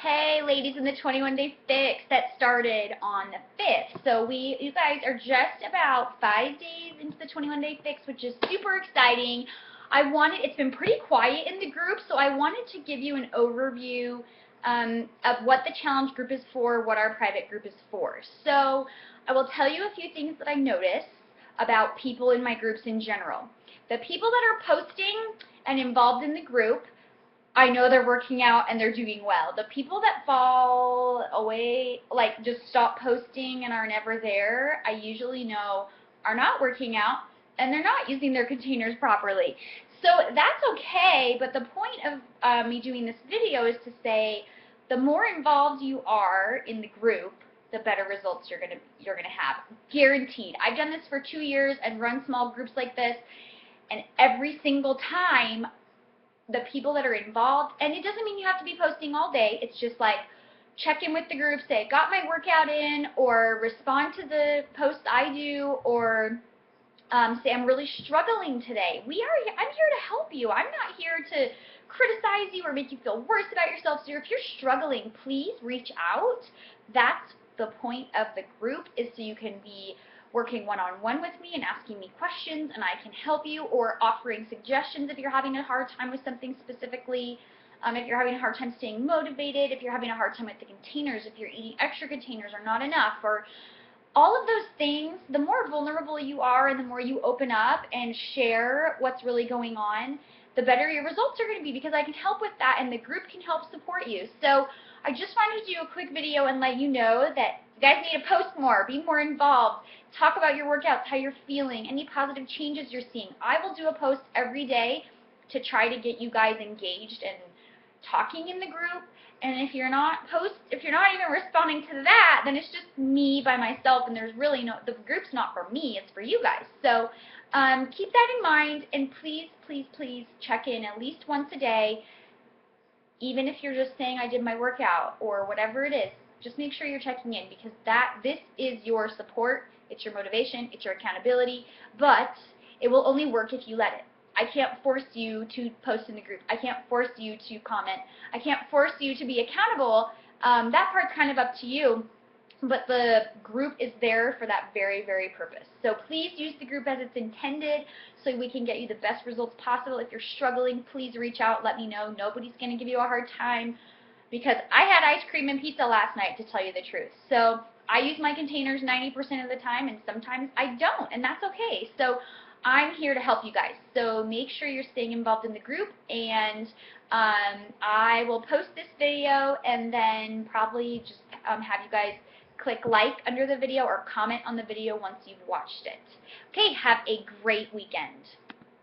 Hey, ladies, in the 21-day fix that started on the 5th. So you guys are just about 5 days into the 21-day fix, which is super exciting. It's been pretty quiet in the group, so I wanted to give you an overview of what the challenge group is for, what our private group is for. So I will tell you a few things that I notice about people in my groups in general. The people that are posting and involved in the group, I know they're working out and they're doing well. The people that fall away, like just stop posting and are never there, I usually know are not working out and they're not using their containers properly. So that's okay, but the point of me doing this video is to say the more involved you are in the group, the better results you're gonna have. Guaranteed. I've done this for 2 years and run small groups like this, and every single time the people that are involved, and it doesn't mean you have to be posting all day, it's just like check in with the group, say got my workout in, or respond to the posts I do, or say I'm really struggling today. I'm here to help you. I'm not here to criticize you or make you feel worse about yourself. So if you're struggling, please reach out. That's the point of the group, is so you can be working one-on-one with me and asking me questions, and I can help you, or offering suggestions if you're having a hard time with something specifically, if you're having a hard time staying motivated, if you're having a hard time with the containers, if you're eating extra containers or not enough, or all of those things. The more vulnerable you are and the more you open up and share what's really going on, the better your results are going to be, because I can help with that and the group can help support you. So I just wanted to do a quick video and let you know that you guys need to post more, be more involved, talk about your workouts, how you're feeling, any positive changes you're seeing. I will do a post every day to try to get you guys engaged and talking in the group. And if you're not even responding to that, then it's just me by myself, and there's really the group's not for me, it's for you guys. So keep that in mind, and please, please, please check in at least once a day, even if you're just saying I did my workout or whatever it is. Just make sure you're checking in, because this is your support, it's your motivation, it's your accountability, but it will only work if you let it. I can't force you to post in the group. I can't force you to comment. I can't force you to be accountable. That part's kind of up to you, but the group is there for that very, very purpose. So please use the group as it's intended so we can get you the best results possible. If you're struggling, please reach out. Let me know. Nobody's going to give you a hard time, because I had ice cream and pizza last night, to tell you the truth. So I use my containers 90% of the time, and sometimes I don't, and that's okay. So I'm here to help you guys. So make sure you're staying involved in the group, and I will post this video and then probably just have you guys click like under the video or comment on the video once you've watched it. Okay, have a great weekend.